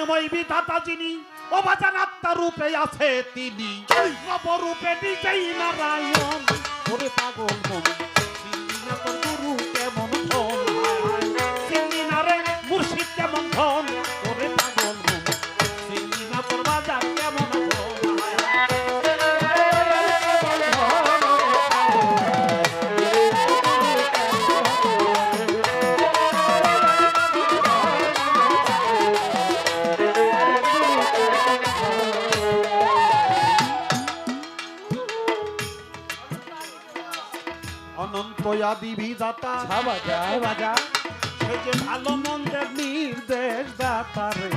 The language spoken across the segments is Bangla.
মনময় বিধাতা যিনি অবাজান আত্মার রূপে আছে তিনি নবরূপে নিজেই নারায়ণ ওরে পাগল মন চিনি না তোর গুরু কেমন ধন চিনি না রে মুর্শিদ কেমন ধন ওরে পাগল মন চিনি না তোর বাজার কেমন ধন অনন্ত আদি বিধাতা বাজা বাজা সে যে ভালো মন্দের নির্দেশ দাতা রে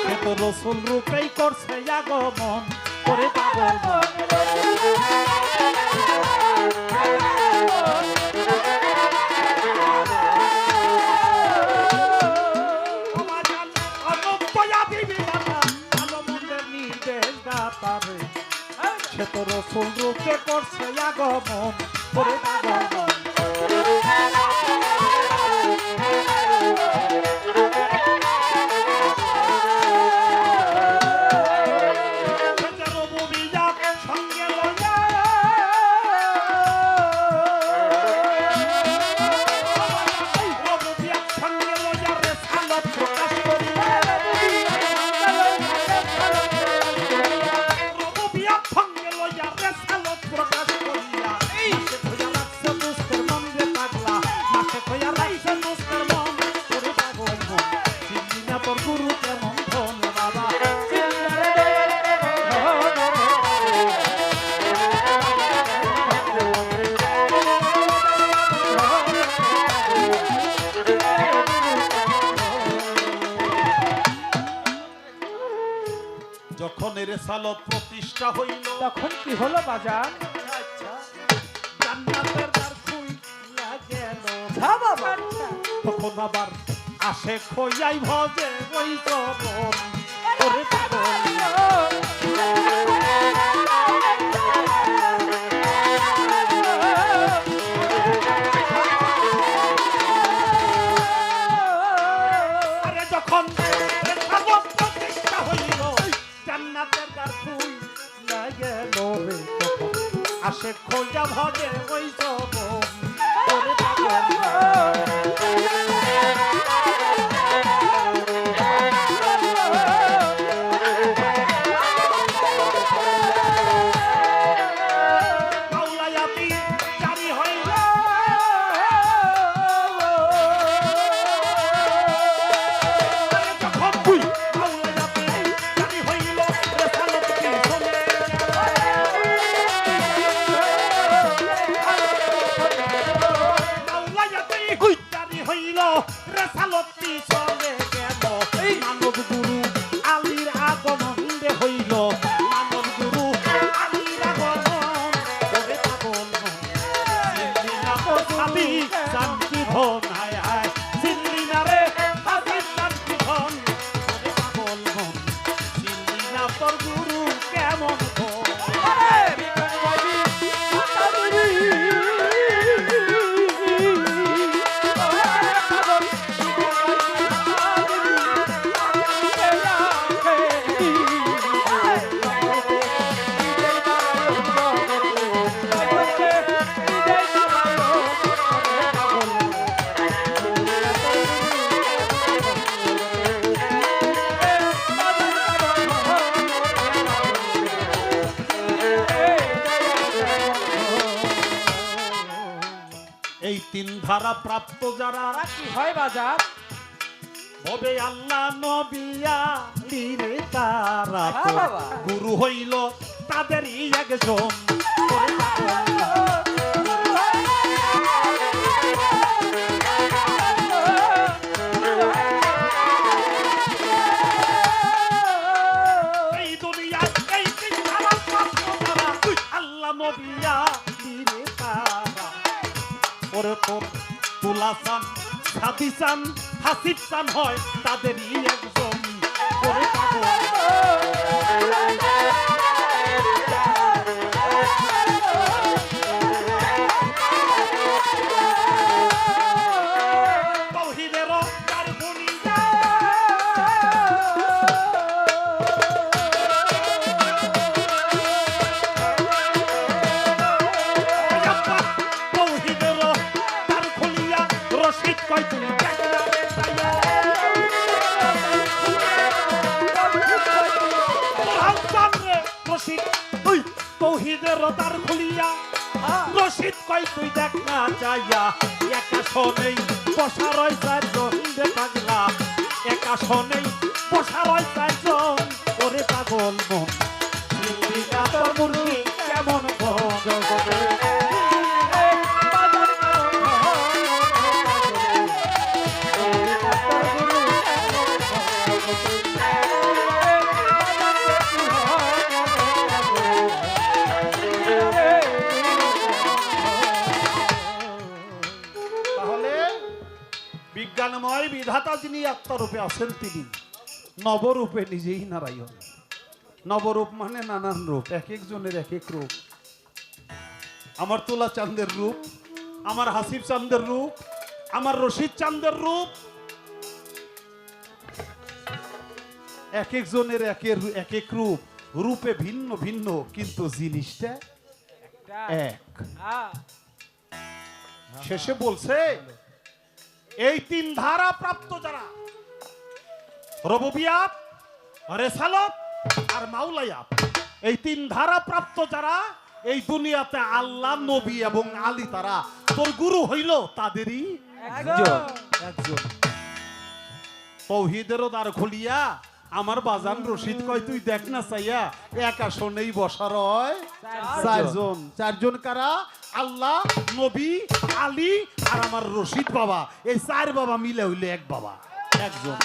সে তো রসুল রূপেই করছে আগমন করে পাগল মন অনন্ত আদি বিধাতা ভালো মন্দের নির্দেশ দাতা রে সে তো রসুল রূপে করছে আগমন করে পাগল মন যখন রেসালত প্রতিষ্ঠা হইল তখন কি হলো বাজান জান্নাতের দ্বার খুইলা গেল বাবা তখন আবার আসে খইয়াই ভজে ওই চরণ ওরে পাগল আরে যখন রেসালত প্রতিষ্ঠা হইল জান্নাতের দ্বার খুইলা গেল রে তখন আসে খোঁজা ভজে ওই চরণ ওরে পাগল রেসালতি চলে গেল মানব গুরু আলীর আগমন রে হইল মানব গুরু আলীর আগমন ওরে পাগল চিনলি না তো সাবি শান্তি ধন হায় হায় চিনলি না রে সাবি শান্তি ধন ওরে পাগল মন চিনলি না তোর গুরু কেমন ধন এই তিন ধারা প্রাপ্ত যারা কি হয় বাজার হবে আল্লাহ নবী আলীর তারা বাবা। গুরু হইল তাদেরই একজন এই দুনিয়ার এই তিন ধারা প্রাপ্ত যারা আল্লাহ নবী আলীর তারা ওরে তোর তুলাসান সাদিসান হাসিবসান হয় তাদেরই একজন ওরে পাগল তৌহিদের রশিদ কয় তুই দেখ না রে চাইয়া হাসান রে রশিদ তুই তৌহিদের দ্বার খুলিয়া রশিদ কয় তুই দেখ না চাইয়া একা শোনেই বসা রয় চারজন রে পাগলা একা শোনেই বসা রয় চারজন ওরে পাগল মন চিন্তা তোর মুরগি কেমন ভগবে বিজ্ঞানময় বিধাতা যিনি আত্মারূপে আছেন তিনি নবরূপে নিজেই নারায়ণ। নবরূপ মানে নানান রূপ, এক একজনের এক এক রূপ। আমার তুলা চাঁদের রূপ, আমার হাসিব চাঁদের রূপ, আমার রশিদ চাঁদের রূপ, এক একজনের এক এক রূপ, রূপে ভিন্ন ভিন্ন কিন্তু জিনিসটা এক। শেষে বলছে এই তিন ধারা প্রাপ্ত যারা রবুবিয়াত, রেসালত আর মাওলায়াত, এই তিন ধারা প্রাপ্ত যারা এই দুনিয়াতে আল্লাহ নবী এবং আলী তারা তোর গুরু হইল তাদেরই একজন। তৌহিদেরও দ্বার খুলিয়া আমার বাজান রশিদ কয় তুই দেখ না চাইয়া একা শোনেই বসার হয় চারজন। চারজন কারা? আল্লাহ, নবী, আলী আর আমার রশিদ বাবা। এই চার বাবা মিলে হইলে এক বাবা, একজন।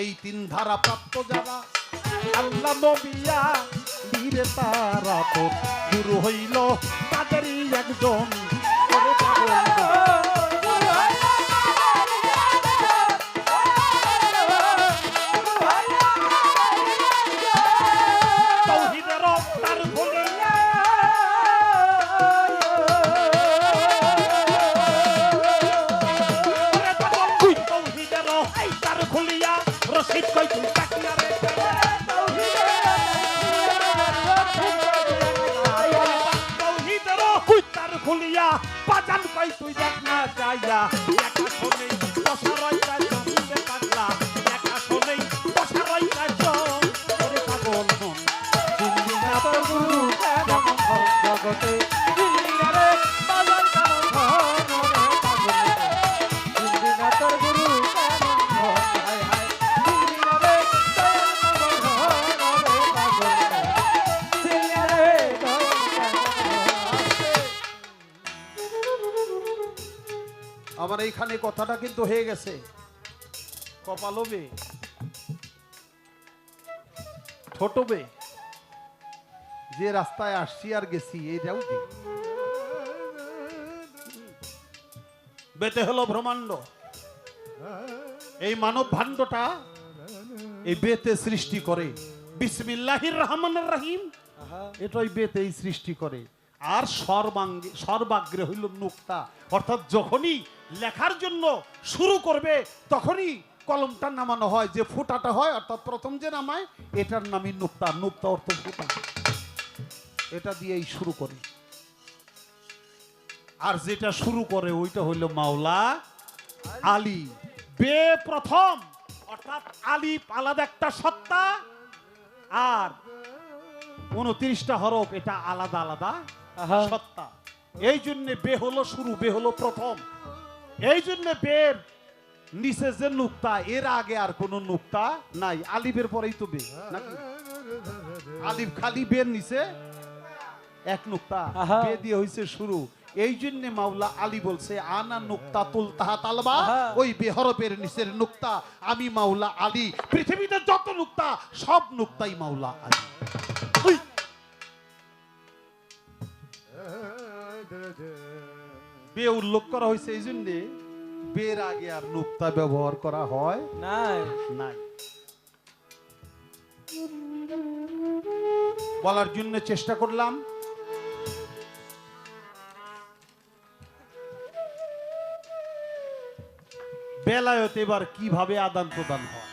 এই তিন ধারা প্রাপ্ত যারা আল্লাহ নবিয়া বীরে তারা তো গুরু হইল তাদেরই একজন। বাজান কই তুই দেখ না চাইয়া একা শোনেই বসা রয় চাইজন রে পাগলা একা শোনেই বসা রয় চাইজন ওরে পাগল মন দিল্লি না তোর গুরু কেমন জগতে দিল্লি না রে বাজান কেমন ধন রে পাগল দিল্লি না তোর গুরু কেমন ধন হায় হায় দিল্লি না রে কেমন ধন রে পাগল দিল্লি না রে আমার এইখানে কথাটা কিন্তু হয়ে গেছে। কপালবে ছোটবে যে রাস্তায় আসছি আর গেছি এইটাও কি বেতে হলো ব্রহ্মাণ্ড। এই মানব ভাণ্ডটা এই বেতে সৃষ্টি করে বিসমিল্লাহির রহমানির রহিম, এটাই বেতেই সৃষ্টি করে। আর সর্বাগ্রে হইল নুক্তা, অর্থাৎ যখনই লেখার জন্য শুরু করবে তখনই কলমটা নামানো হয়, যে ফুটাটা হয় অর্থাৎ প্রথম যে নামায় এটার নামই নুক্তা। নুক্তা অর্থ ফুটা, এটা দিয়েই শুরু করে। আর যেটা শুরু করে ওইটা হইল মাওলা আলী। বে প্রথম অর্থাৎ আলিফ আলাদা একটা সত্তা, আর 29টা হরফ এটা আলাদা আলাদা সত্তা। এই জন্য বে হলো শুরু, বে হলো প্রথম। এই জন্য বের নিচে যে নুক্তা, এর আগে আর কোন নুক্তা নাই। আলিফের পরেই তো বে নাকি? আলিফ খালি বের নিচে এক নুক্তা, বে দিয়ে হইছে শুরু। এই জন্য মাওলা আলী বলছে আনা নুক্তা তুল তাহা তালবা, ওই বে হরফের নিচের নুক্তা আমি মাওলা আলী। পৃথিবীতে যত নুক্তা সব নুক্তাই মাওলা আলী। বে উল্লেখ করা হয়েছে এই জন্য, বের আগে আর নুক্তা ব্যবহার করা হয় নাই। বলার জন্য চেষ্টা করলাম। বেলায়েত এবার কিভাবে আদান প্রদান হয়,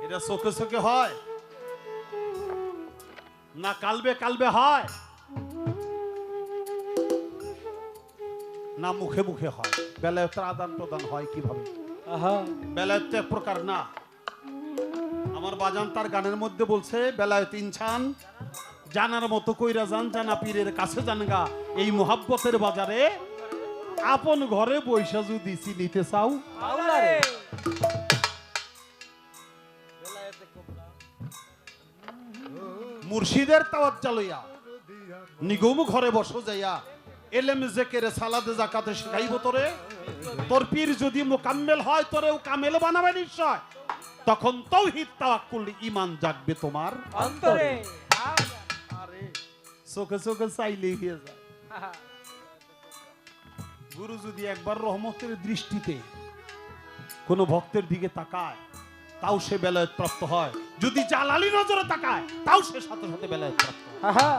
এটা চোখে চোখে হয় না কালবে কালবে হয়? না মুখে মুখে হয়? বেলায়েতের আদান প্রদান হয় কিভাবে? আহা বেলায়েত তো এক প্রকার না। আমার বাজান তার গানের মধ্যে বলছে, বেলায়েত ইনসান জানার মতো কইরা যান, জানা পীরের কাছে যান গা। এই মোহাব্বতের বাজারে আপন ঘরে বৈশা যদি চিনিতে চাও, আল্লাহ রে মুর্শিদের তাওয়াজ্জা লইয়া নিগম ঘরে বসো যাইয়া এলেম জেকেরে সালাদে জাকাতে শিখাইব তোরে। তোর পীর যদি মোকাম্মেল হয় তোরেও কামেল বানাবে নিশ্চয়। তখন তাওহীদ তাওয়াক্কুল ঈমান জাগবে তোমার অন্তরে আরে চোখে চোখে চাইলেই হয়ে যায়। গুরু যদি একবার রহমতের দৃষ্টিতে কোন ভক্তের দিকে তাকায় তাও সে বেলায়েত প্রাপ্ত হয়। যদি জালালি নজরে তাকায় তাও সে সাথে সাথে বেলায়েত প্রাপ্ত হয়। আহা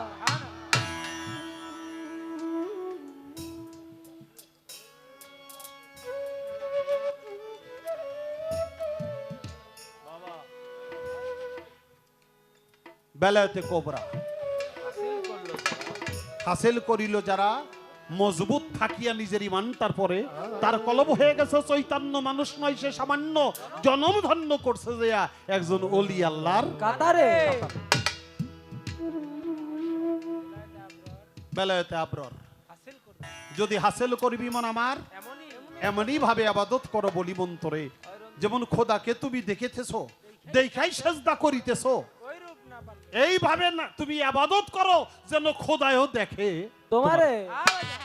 বেলায়েতে কোবরা হাসিল করিল যারা, মজবুত থাকিয়া নিজের ইমান, তারপরে তার কলব হয়ে গেছে চৈতন্য। মানুষ নয় সে সামান্য, জনম ধন্য করছে যে একজন ওলি আল্লাহর কাতারে বেলায়েতে আবরর। যদি হাসিল করবি মন আমার, এমনই ভাবে আবাদত করো বলি মন্তরে। যেমন খোদাকে তুমি দেখেতেছো, দেখাই সেজদা করিতেছো, এইভাবে না তুমি আবাদত করো যেন খোদায়ও দেখে তোমারে তোমার।